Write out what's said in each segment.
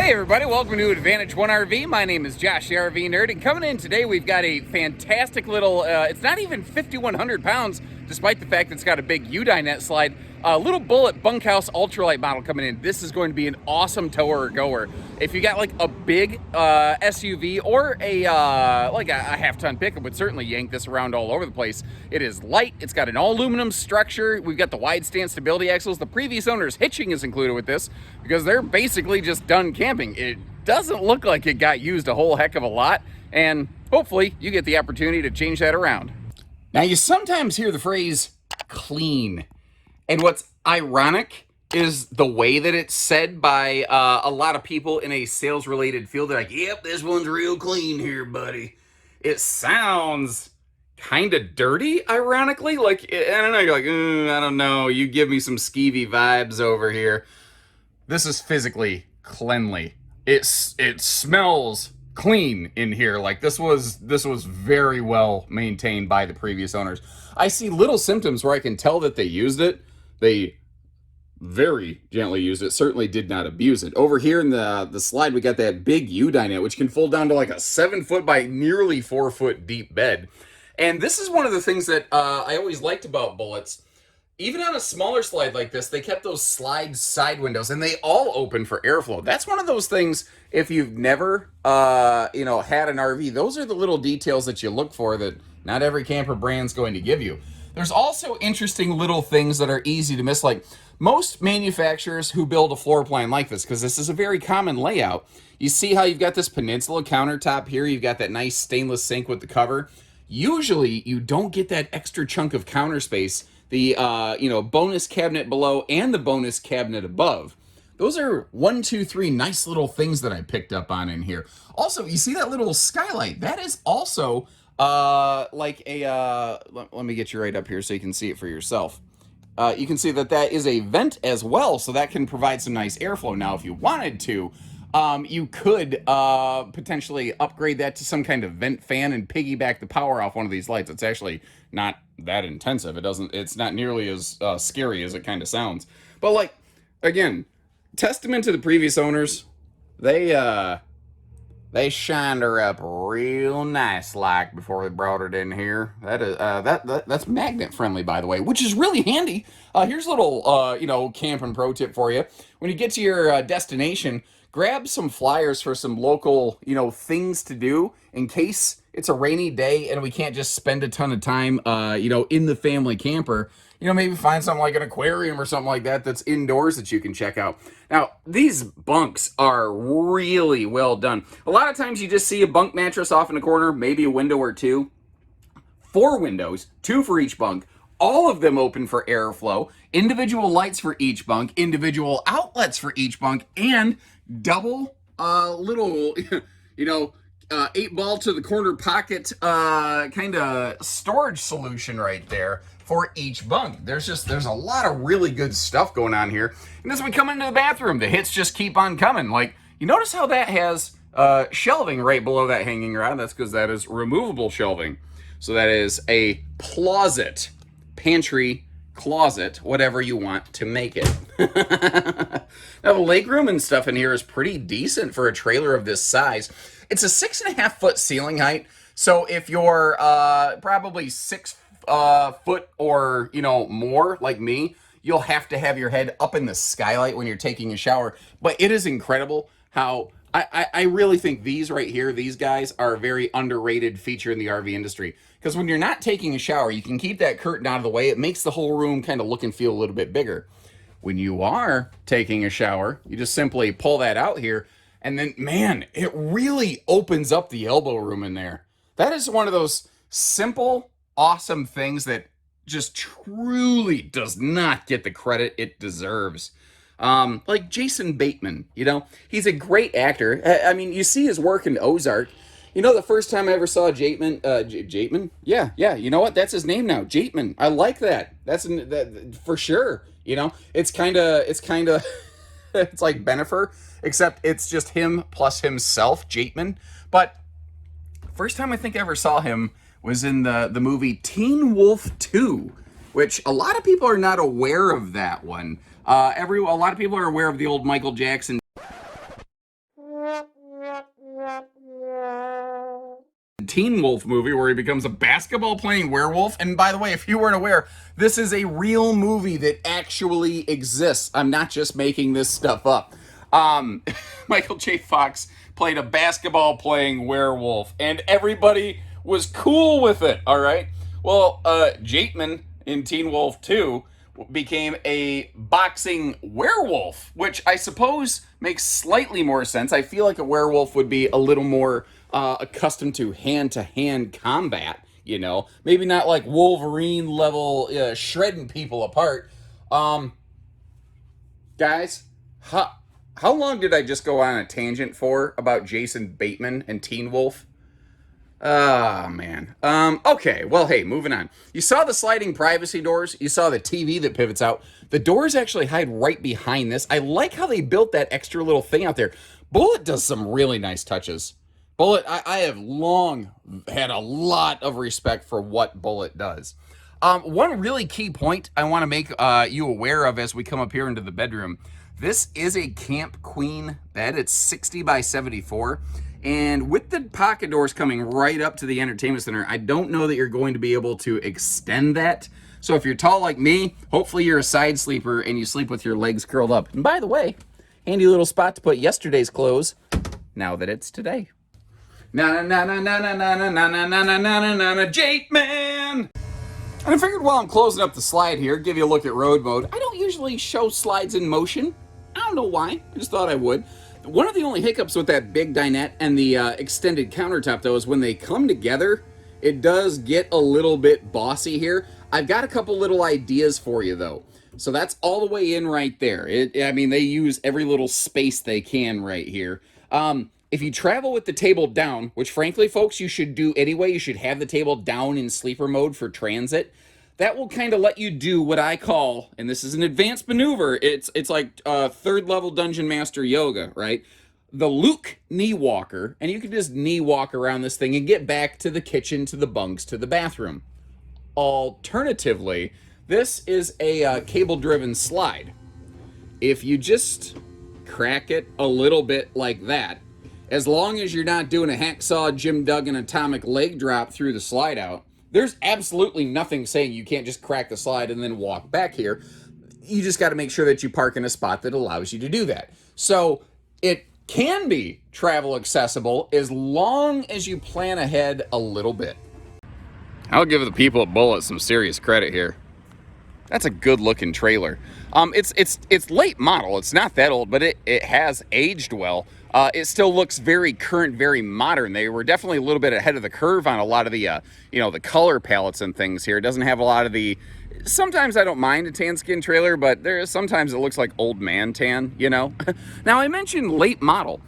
Hey everybody, welcome to Advantage One RV. My name is Josh, the RV Nerd, and coming in today we've got a fantastic little, it's not even 5,100 pounds, despite the fact that it's got a big U-dinette slide, little Bullet bunkhouse ultralight model coming in. This is going to be an awesome tower or goer. If you got like a big SUV or a like a half-ton pickup, would certainly yank this around all over the place. It is light, it's got an all-aluminum structure, we've got the wide stand stability axles. The previous owner's hitching is included with this because they're basically just done camping. It doesn't look like it got used a whole heck of a lot, and hopefully you get the opportunity to change that around. Now, you sometimes hear the phrase clean, and what's ironic is the way that it's said by a lot of people in a sales-related field. They're like, yep, this one's real clean here, buddy. It sounds kind of dirty, ironically. Like, I don't know, you're like, I don't know, you give me some skeevy vibes over here. This is physically cleanly. It smells clean in here. Like this was very well maintained by the previous owners. I see little symptoms where I can tell that they used it. They very gently used it. Certainly did not abuse it. Over here in the slide, we got that big U-dinette, which can fold down to like a 7-foot by nearly 4-foot deep bed. And this is one of the things that I always liked about Bullets. Even on a smaller slide like this, they kept those slide side windows, and they all open for airflow. That's one of those things, if you've never, had an RV, those are the little details that you look for that not every camper brand's going to give you. There's also interesting little things that are easy to miss, like most manufacturers who build a floor plan like this, because this is a very common layout, you see how you've got this peninsula countertop here, you've got that nice stainless sink with the cover. Usually, you don't get that extra chunk of counter space, the bonus cabinet below and the bonus cabinet above. Those are 1, 2, 3 nice little things that I picked up on in here. Also, you see that little skylight? That is also like a, let me get you right up here so you can see it for yourself. You can see that is a vent as well, so that can provide some nice airflow. Now, if you wanted to, you could potentially upgrade that to some kind of vent fan and piggyback the power off one of these lights. It's actually not that intensive. It's not nearly as scary as it kind of sounds. But like, again, testament to the previous owners. They shined her up real nice like before they brought it in here. That is that's magnet friendly, by the way, which is really handy. Here's a little camping pro tip for you. When you get to your destination, grab some flyers for some local, things to do in case it's a rainy day and we can't just spend a ton of time, in the family camper. Maybe find something like an aquarium or something like that that's indoors that you can check out. Now, these bunks are really well done. A lot of times you just see a bunk mattress off in a corner, maybe a window or two. 4 windows, 2 for each bunk. All of them open for airflow. Individual lights for each bunk. Individual outlets for each bunk. And double little, 8-ball to the corner pocket kind of storage solution right there for each bunk. There's a lot of really good stuff going on here. And as we come into the bathroom, the hits just keep on coming. Like, you notice how that has shelving right below that hanging rod? That's because that is removable shelving. So that is a closet, pantry, closet, whatever you want to make it. Now, the legroom and stuff in here is pretty decent for a trailer of this size. It's a 6.5-foot ceiling height. So if you're probably 6 foot or more like me, you'll have to have your head up in the skylight when you're taking a shower. But it is incredible how I really think these right here, these guys, are a very underrated feature in the RV industry. Because when you're not taking a shower, you can keep that curtain out of the way. It makes the whole room kind of look and feel a little bit bigger. When you are taking a shower, you just simply pull that out here, and then, man, it really opens up the elbow room in there. That is one of those simple, awesome things that just truly does not get the credit it deserves. Like Jason Bateman, he's a great actor. I mean, you see his work in Ozark. The first time I ever saw Jateman, Jateman? Yeah, you know what? That's his name now, Jateman. I like that. That's that for sure. It's kind of, it's like Benifer, except it's just him plus himself, Jateman. But first time I think I ever saw him was in the movie Teen Wolf 2, which a lot of people are not aware of that one. A lot of people are aware of the old Michael Jackson Teen Wolf movie where he becomes a basketball playing werewolf. And by the way, if you weren't aware, this is a real movie that actually exists. I'm not just making this stuff up. Michael J. Fox played a basketball playing werewolf, and everybody was cool with it, all right? Well, Jateman in Teen Wolf 2 became a boxing werewolf, which I suppose makes slightly more sense. I feel like a werewolf would be a little more accustomed to hand-to-hand combat, you know? Maybe not like Wolverine level shredding people apart. Guys, how long did I just go on a tangent for about Jason Bateman and Teen Wolf? Ah, man. Okay, well, hey, moving on. You saw the sliding privacy doors. You saw the TV that pivots out. The doors actually hide right behind this. I like how they built that extra little thing out there. Bullet does some really nice touches. Bullet, I have long had a lot of respect for what Bullet does. One really key point I want to make you aware of as we come up here into the bedroom. This is a Camp Queen bed. It's 60 by 74. And with the pocket doors coming right up to the entertainment center, I don't know that you're going to be able to extend that. So if you're tall like me, hopefully you're a side sleeper and you sleep with your legs curled up. And by the way, handy little spot to put yesterday's clothes now that it's today. Na na na na na na na na na na na na na Jate Man. And I figured while I'm closing up the slide here, give you a look at road mode. I don't usually show slides in motion. I don't know why. I just thought I would. One of the only hiccups with that big dinette and the extended countertop, though, is when they come together, it does get a little bit bossy here. I've got a couple little ideas for you, though. So that's all the way in right there. I mean, they use every little space they can right here. If you travel with the table down, which frankly, folks, you should do anyway, you should have the table down in sleeper mode for transit. That will kind of let you do what I call, and this is an advanced maneuver, it's like third level Dungeon Master Yoga, right? The Luke knee walker, and you can just knee walk around this thing and get back to the kitchen, to the bunks, to the bathroom. Alternatively, this is a cable-driven slide. If you just crack it a little bit like that, as long as you're not doing a hacksaw Jim Duggan atomic leg drop through the slide out, there's absolutely nothing saying you can't just crack the slide and then walk back here. You just got to make sure that you park in a spot that allows you to do that. So it can be travel accessible as long as you plan ahead a little bit. I'll give the people at Bullet some serious credit here. That's a good looking trailer. It's late model. It's not that old, but it has aged well. It still looks very current, very modern. They were definitely a little bit ahead of the curve on a lot of the, the color palettes and things here. It doesn't have a lot of the, sometimes I don't mind a tan skin trailer, but sometimes it looks like old man tan, you know? Now, I mentioned late model.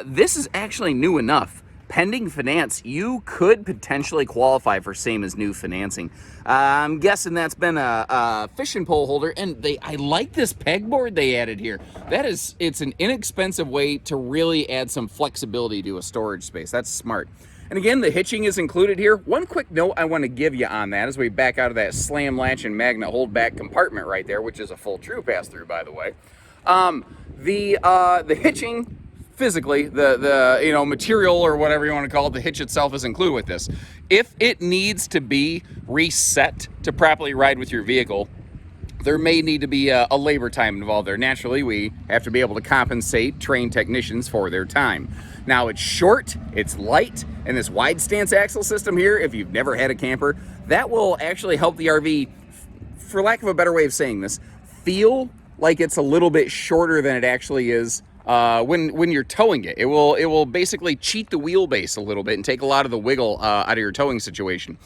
This is actually new enough. Pending finance, you could potentially qualify for same as new financing. I'm guessing that's been a fishing pole holder, and I like this pegboard they added here. It's an inexpensive way to really add some flexibility to a storage space. That's smart. And again, the hitching is included here. One quick note I want to give you on that as we back out of that slam latch and magnet hold back compartment right there, which is a full true pass through, by the way. The hitching. Physically, the material or whatever you want to call it, the hitch itself is included with this. If it needs to be reset to properly ride with your vehicle, there may need to be a labor time involved there. Naturally, we have to be able to compensate trained technicians for their time. Now, it's short, it's light, and this wide stance axle system here, if you've never had a camper, that will actually help the RV, for lack of a better way of saying this, feel like it's a little bit shorter than it actually is. When you're towing it, it will basically cheat the wheelbase a little bit and take a lot of the wiggle out of your towing situation.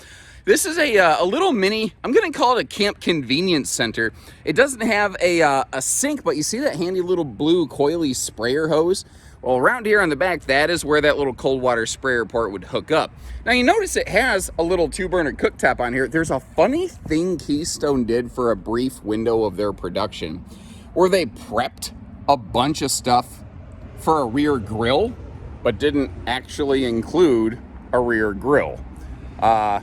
This is a little mini, I'm going to call it a camp convenience center. It doesn't have a sink, but you see that handy little blue coily sprayer hose? Well, around here on the back, that is where that little cold water sprayer port would hook up. Now, you notice it has a little 2-burner cooktop on here. There's a funny thing Keystone did for a brief window of their production where they prepped a bunch of stuff for a rear grill, but didn't actually include a rear grill. I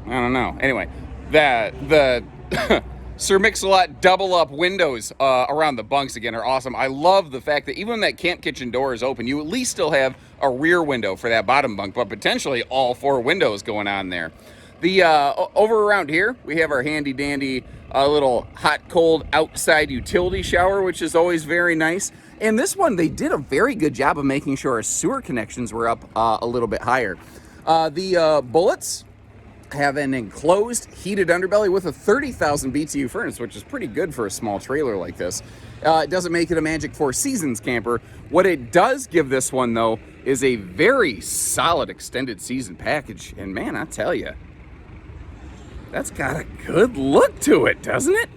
don't know. Anyway, the Sir Mix-a-Lot double up windows around the bunks again are awesome. I love the fact that even when that camp kitchen door is open, you at least still have a rear window for that bottom bunk, but potentially all 4 windows going on there. The over around here, we have our handy dandy little hot cold outside utility shower, which is always very nice. And this one, they did a very good job of making sure our sewer connections were up a little bit higher. The bullets have an enclosed heated underbelly with a 30,000 BTU furnace, which is pretty good for a small trailer like this. It doesn't make it a Magic Four Seasons camper. What it does give this one, though, is a very solid extended season package. And man, I tell you, that's got a good look to it, doesn't it?